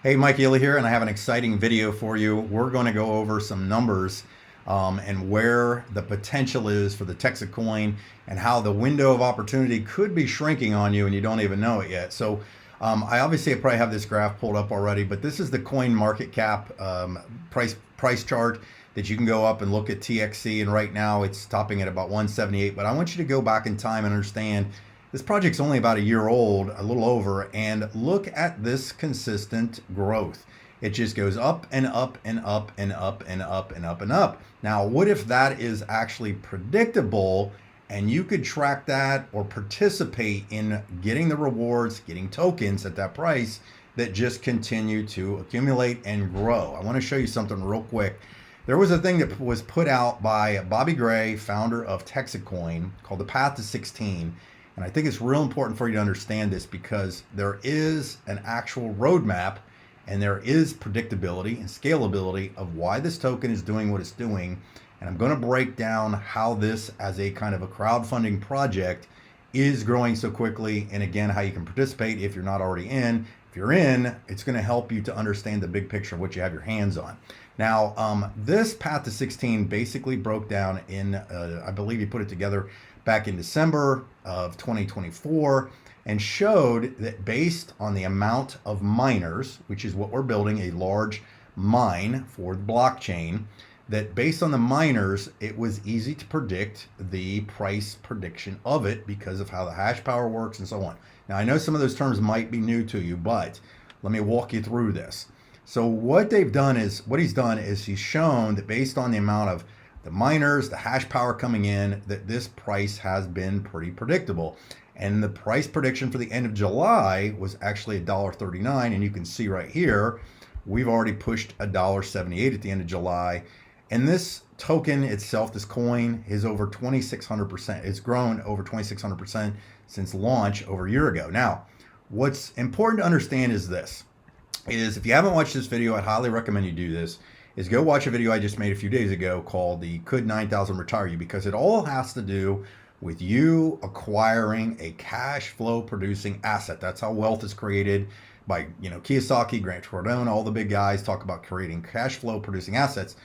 Hey, Mike Ely here, and I have an exciting video for you. We're going to go over some numbers and where the potential is for the Texit Coin and how the window of opportunity could be shrinking on you and you don't even know it yet. I obviously probably have this graph pulled up already, but this is the coin market cap price chart that you can go up and look at TXC, and right now it's topping at about 178. But I want you to go back in time and understand this project's only about a year old, a little over, and look at this consistent growth. It just goes up and up and up and up and up and up and up. Now, what if that is actually predictable and you could track that or participate in getting the rewards, getting tokens at that price that just continue to accumulate and grow? I want to show you something real quick. There was a thing that was put out by Bobby Gray, founder of Texit Coin, called the Path to 16. And I think it's real important for you to understand this because there is an actual roadmap and there is predictability and scalability of why this token is doing what it's doing. And I'm going to break down how this, as a kind of a crowdfunding project, is growing so quickly, and again, how you can participate if you're not already in. If you're in, it's going to help you to understand the big picture of what you have your hands on. Now, this Path to 16 basically broke down in, I believe he put it together back in December of 2024, and showed that based on the amount of miners, which is what we're building, a large mine for the blockchain, that based on the miners, it was easy to predict the price prediction of it because of how the hash power works and so on. Now, I know some of those terms might be new to you, but let me walk you through this. So what he's done is he's shown that based on the amount of the miners, the hash power coming in, that this price has been pretty predictable. And the price prediction for the end of July was actually $1.39. And you can see right here, we've already pushed $1.78 at the end of July. And this token itself, this coin, is over 2,600%. It's grown over 2,600% since launch over a year ago. Now, what's important to understand is this, is if you haven't watched this video, I'd highly recommend you do this, is go watch a video I just made a few days ago called the Could 9,000 Retire You? Because it all has to do with you acquiring a cash flow producing asset. That's how wealth is created by, Kiyosaki, Grant Cardone, all the big guys talk about creating cash flow producing assets.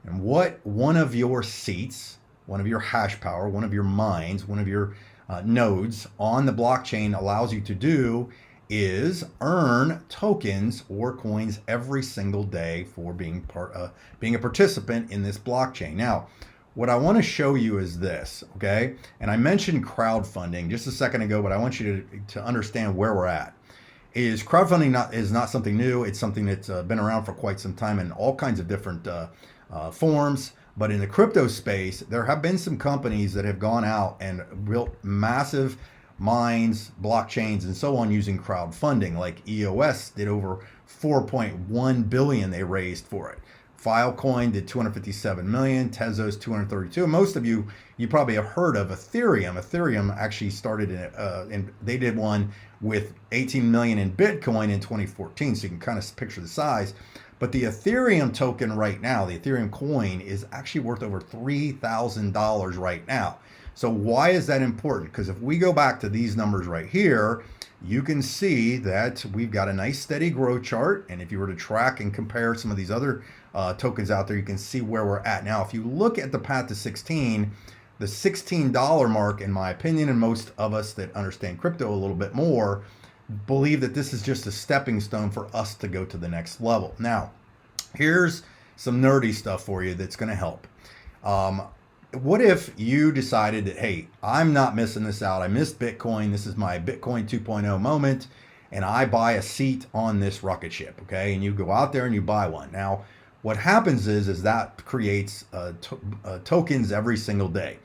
And what one of your seats, one of your hash power, one of your mines, one of your nodes on the blockchain allows you to do is earn tokens or coins every single day for being a participant in this blockchain. Now, what I want to show you is this, okay? And I mentioned crowdfunding just a second ago, but I want you to understand where we're at. Is crowdfunding is not something new. It's something that's been around for quite some time in all kinds of different forms. But in the crypto space, there have been some companies that have gone out and built massive mines, blockchains, and so on using crowdfunding. Like EOS did over 4.1 billion they raised for it. Filecoin did 257 million, Tezos 232. Most of you probably have heard of Ethereum. Ethereum actually started in they did one with 18 million in Bitcoin in 2014, so you can kind of picture the size. But the Ethereum token right now, the Ethereum coin, is actually worth over $3,000 right now. So why is that important? Because if we go back to these numbers right here, you can see that we've got a nice steady growth chart. And if you were to track and compare some of these other tokens out there, you can see where we're at. Now, if you look at the Path to 16, the $16 mark, in my opinion, and most of us that understand crypto a little bit more, believe that this is just a stepping stone for us to go to the next level. Now, here's some nerdy stuff for you that's going to help. What if you decided that, hey, I'm not missing this out. I missed Bitcoin. This is my Bitcoin 2.0 moment, and I buy a seat on this rocket ship, okay? And you go out there and you buy one. Now, what happens is that creates tokens every single day.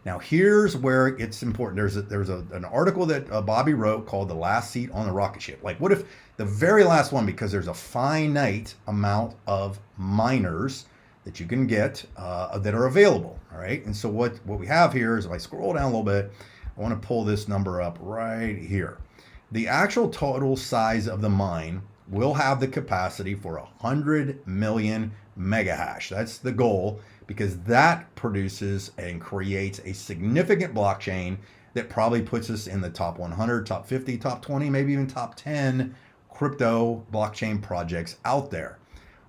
Now, here's where it's important. There's an article that Bobby wrote called "The Last Seat on the Rocket Ship." Like, what if the very last one, because there's a finite amount of miners that you can get that are available, all right? And so what we have here is, if I scroll down a little bit, I want to pull this number up right here. The actual total size of the mine will have the capacity for 100 million mega hash. That's the goal, because that produces and creates a significant blockchain that probably puts us in the top 100, top 50, top 20, maybe even top 10 crypto blockchain projects out there.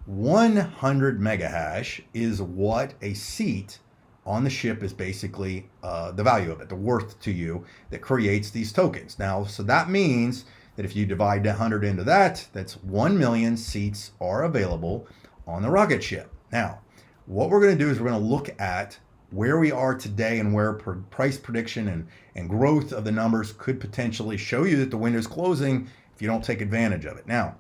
100 mega hash is what a seat on the ship is basically the value of it, the worth to you that creates these tokens. Now, so that means that if you divide 100 into that, that's 1 million seats are available on the rocket ship. Now, what we're going to do is we're going to look at where we are today and where price prediction and growth of the numbers could potentially show you that the window's closing if you don't take advantage of it. Now,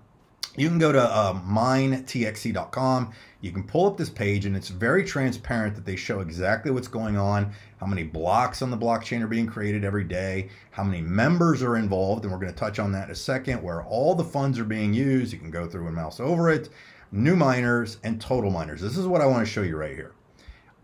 you can go to minetxt.com. You can pull up this page, and it's very transparent that they show exactly what's going on, how many blocks on the blockchain are being created every day, how many members are involved, and we're going to touch on that in a second, where all the funds are being used. You can go through and mouse over it, new miners and total miners. This is what I want to show you right here.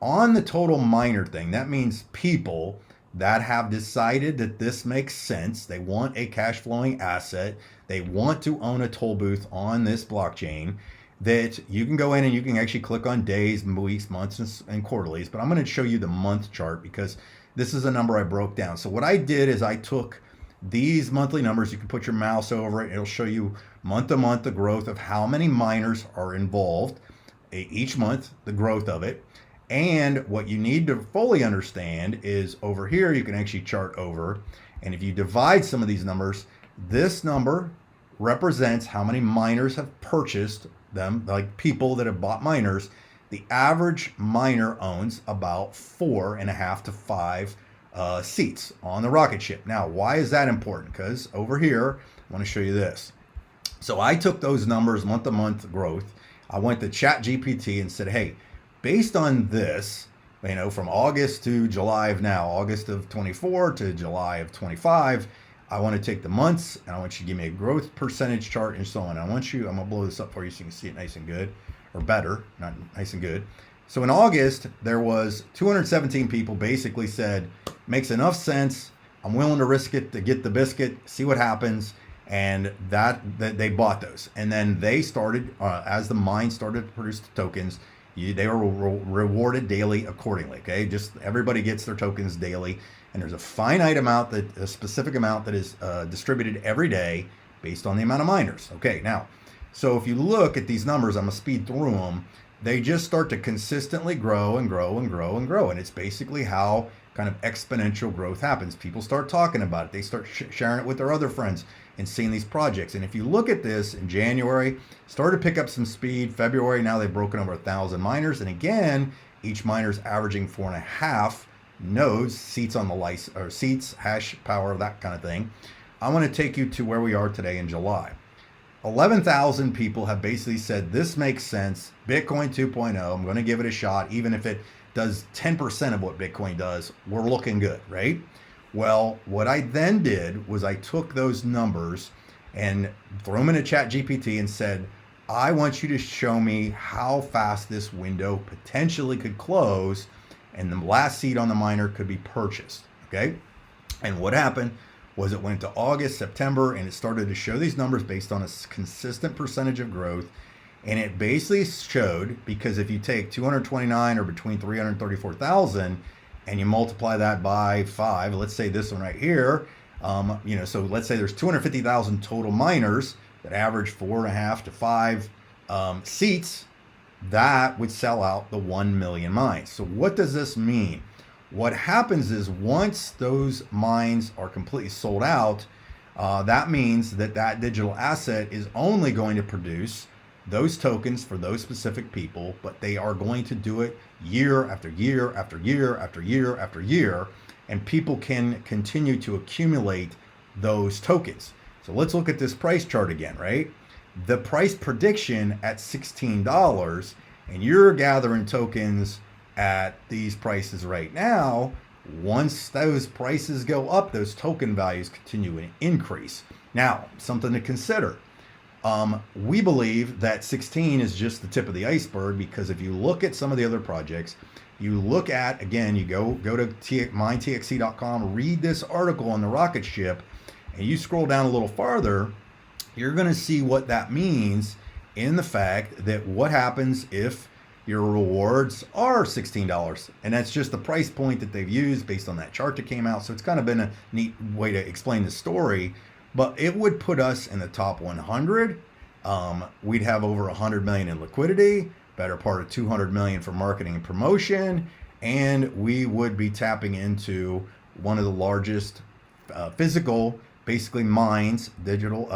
On the total miner thing, that means people that have decided that this makes sense. They want a cash flowing asset. They want to own a toll booth on this blockchain, that you can go in and you can actually click on days, weeks, months, and quarterlies. But I'm going to show you the month chart because this is a number I broke down. So what I did is I took these monthly numbers. You can put your mouse over it. It'll show you month to month the growth of how many miners are involved each month, the growth of it. And what you need to fully understand is over here, you can actually chart over. And if you divide some of these numbers, this number represents how many miners have purchased them, like people that have bought miners. The average miner owns about 4.5 to 5 seats on the rocket ship. Now, why is that important? Because over here, I want to show you this. So I took those numbers, month to month growth. I went to ChatGPT and said, hey, based on this, you know, from August to July of now, August of 24 to July of 25, I want to take the months and I want you to give me a growth percentage chart and so on. I'm going to blow this up for you so you can see it nice and good, or better, not nice and good. So in August, there was 217 people basically said, makes enough sense. I'm willing to risk it to get the biscuit, see what happens. And that they bought those. And then they started, as the mine started to produce the tokens, they were rewarded daily accordingly. Okay, just everybody gets their tokens daily, and there's a finite amount, a specific amount that is distributed every day based on the amount of miners. Okay, now, so if you look at these numbers, I'm gonna speed through them. They just start to consistently grow and grow and grow and grow, and it's basically how kind of exponential growth happens. People start talking about it. They start sharing it with their other friends and seeing these projects. And if you look at this in January, started to pick up some speed. February, now they've broken over 1,000 miners. And again, each miner's averaging 4.5 nodes, seats on the license, or seats, hash power, that kind of thing. I want to take you to where we are today in July. 11,000 people have basically said, this makes sense. Bitcoin 2.0, I'm going to give it a shot. Even if it does 10% of what Bitcoin does, we're looking good, right? Well, what I then did was I took those numbers and threw them into ChatGPT and said, I want you to show me how fast this window potentially could close and the last seat on the miner could be purchased, okay? And what happened was it went to August, September, and it started to show these numbers based on a consistent percentage of growth. And it basically showed, because if you take 229 or between 334,000 and you multiply that by 5, let's say this one right here, so let's say there's 250,000 total miners that average 4.5 to 5 seats, that would sell out the 1 million mines. So what does this mean? What happens is once those mines are completely sold out, that means that that digital asset is only going to produce those tokens for those specific people, but they are going to do it year after year after year after year after year, and people can continue to accumulate those tokens. So let's look at this price chart again, right? The price prediction at $16, and you're gathering tokens at these prices right now. Once those prices go up, those token values continue to increase. Now, something to consider. We believe that 16 is just the tip of the iceberg, because if you look at some of the other projects, you look at, again, you go to minetxt.com, read this article on the rocket ship, and you scroll down a little farther, you're going to see what that means in the fact that what happens if your rewards are $16. And that's just the price point that they've used based on that chart that came out. So it's kind of been a neat way to explain the story. but it would put us in the top 100. We'd have over 100 million in liquidity, better part of 200 million for marketing and promotion, and we would be tapping into one of the largest physical, basically mines, digital,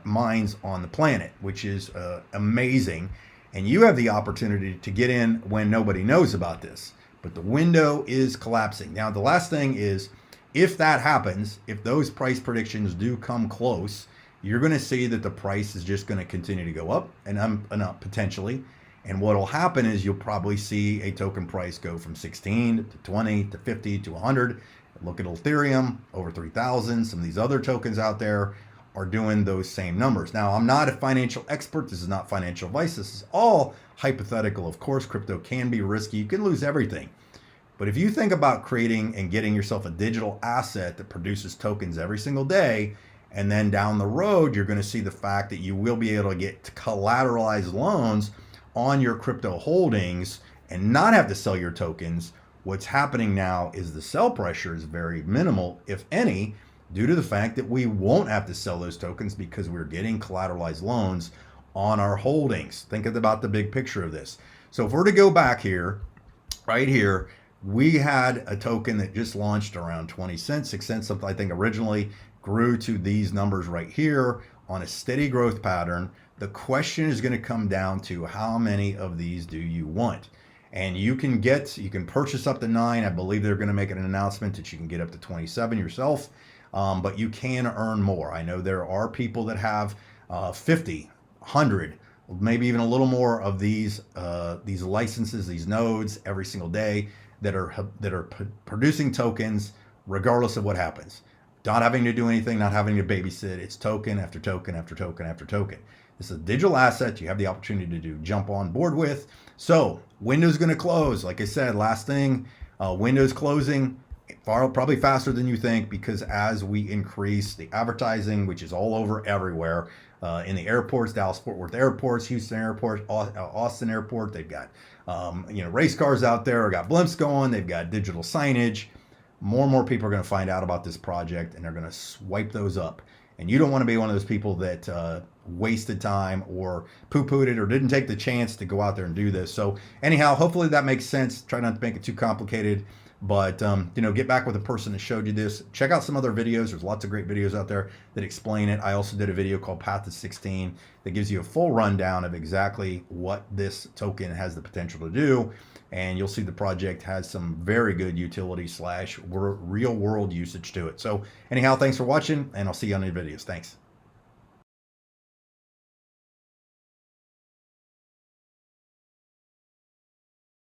mines on the planet, which is amazing. And you have the opportunity to get in when nobody knows about this. But the window is collapsing. Now, the last thing is, if that happens, if those price predictions do come close, you're going to see that the price is just going to continue to go up and up potentially. And what will happen is you'll probably see a token price go from 16 to 20 to 50 to 100. Look at Ethereum, over 3,000. Some of these other tokens out there are doing those same numbers. Now, I'm not a financial expert. This is not financial advice. This is all hypothetical. Of course, crypto can be risky. You can lose everything. But if you think about creating and getting yourself a digital asset that produces tokens every single day, and then down the road, you're going to see the fact that you will be able to get collateralized loans on your crypto holdings and not have to sell your tokens. What's happening now is the sell pressure is very minimal, if any, due to the fact that we won't have to sell those tokens because we're getting collateralized loans on our holdings. Think about the big picture of this. So if we're to go back here, right here, we had a token that just launched around 20 cents, 6 cents, something I think originally, grew to these numbers right here on a steady growth pattern. The question is going to come down to how many of these do you want? And you can purchase up to 9. I believe they're going to make an announcement that you can get up to 27 yourself, but you can earn more. I know there are people that have 50, 100, maybe even a little more of these licenses, these nodes every single day that are producing tokens regardless of what happens. Not having to do anything, not having to babysit. It's token after token after token after token. This is a digital asset you have the opportunity to jump on board with. So window's going to close. Like I said, last thing, window's closing probably faster than you think, because as we increase the advertising, which is all over everywhere, in the airports, Dallas-Fort Worth airports, Houston airport, Austin airport, they've got race cars out there, got blimps going, they've got digital signage. More and more people are going to find out about this project, and they're going to swipe those up. And you don't want to be one of those people that wasted time or poo-pooed it or didn't take the chance to go out there and do this. So anyhow, hopefully that makes sense. Try not to make it too complicated, but get back with the person that showed you this. Check out some other videos. There's lots of great videos out there that explain it. I also did a video called Path to 16 that gives you a full rundown of exactly what this token has the potential to do. And you'll see the project has some very good utility / real world usage to it. So anyhow, thanks for watching, and I'll see you on the videos. Thanks.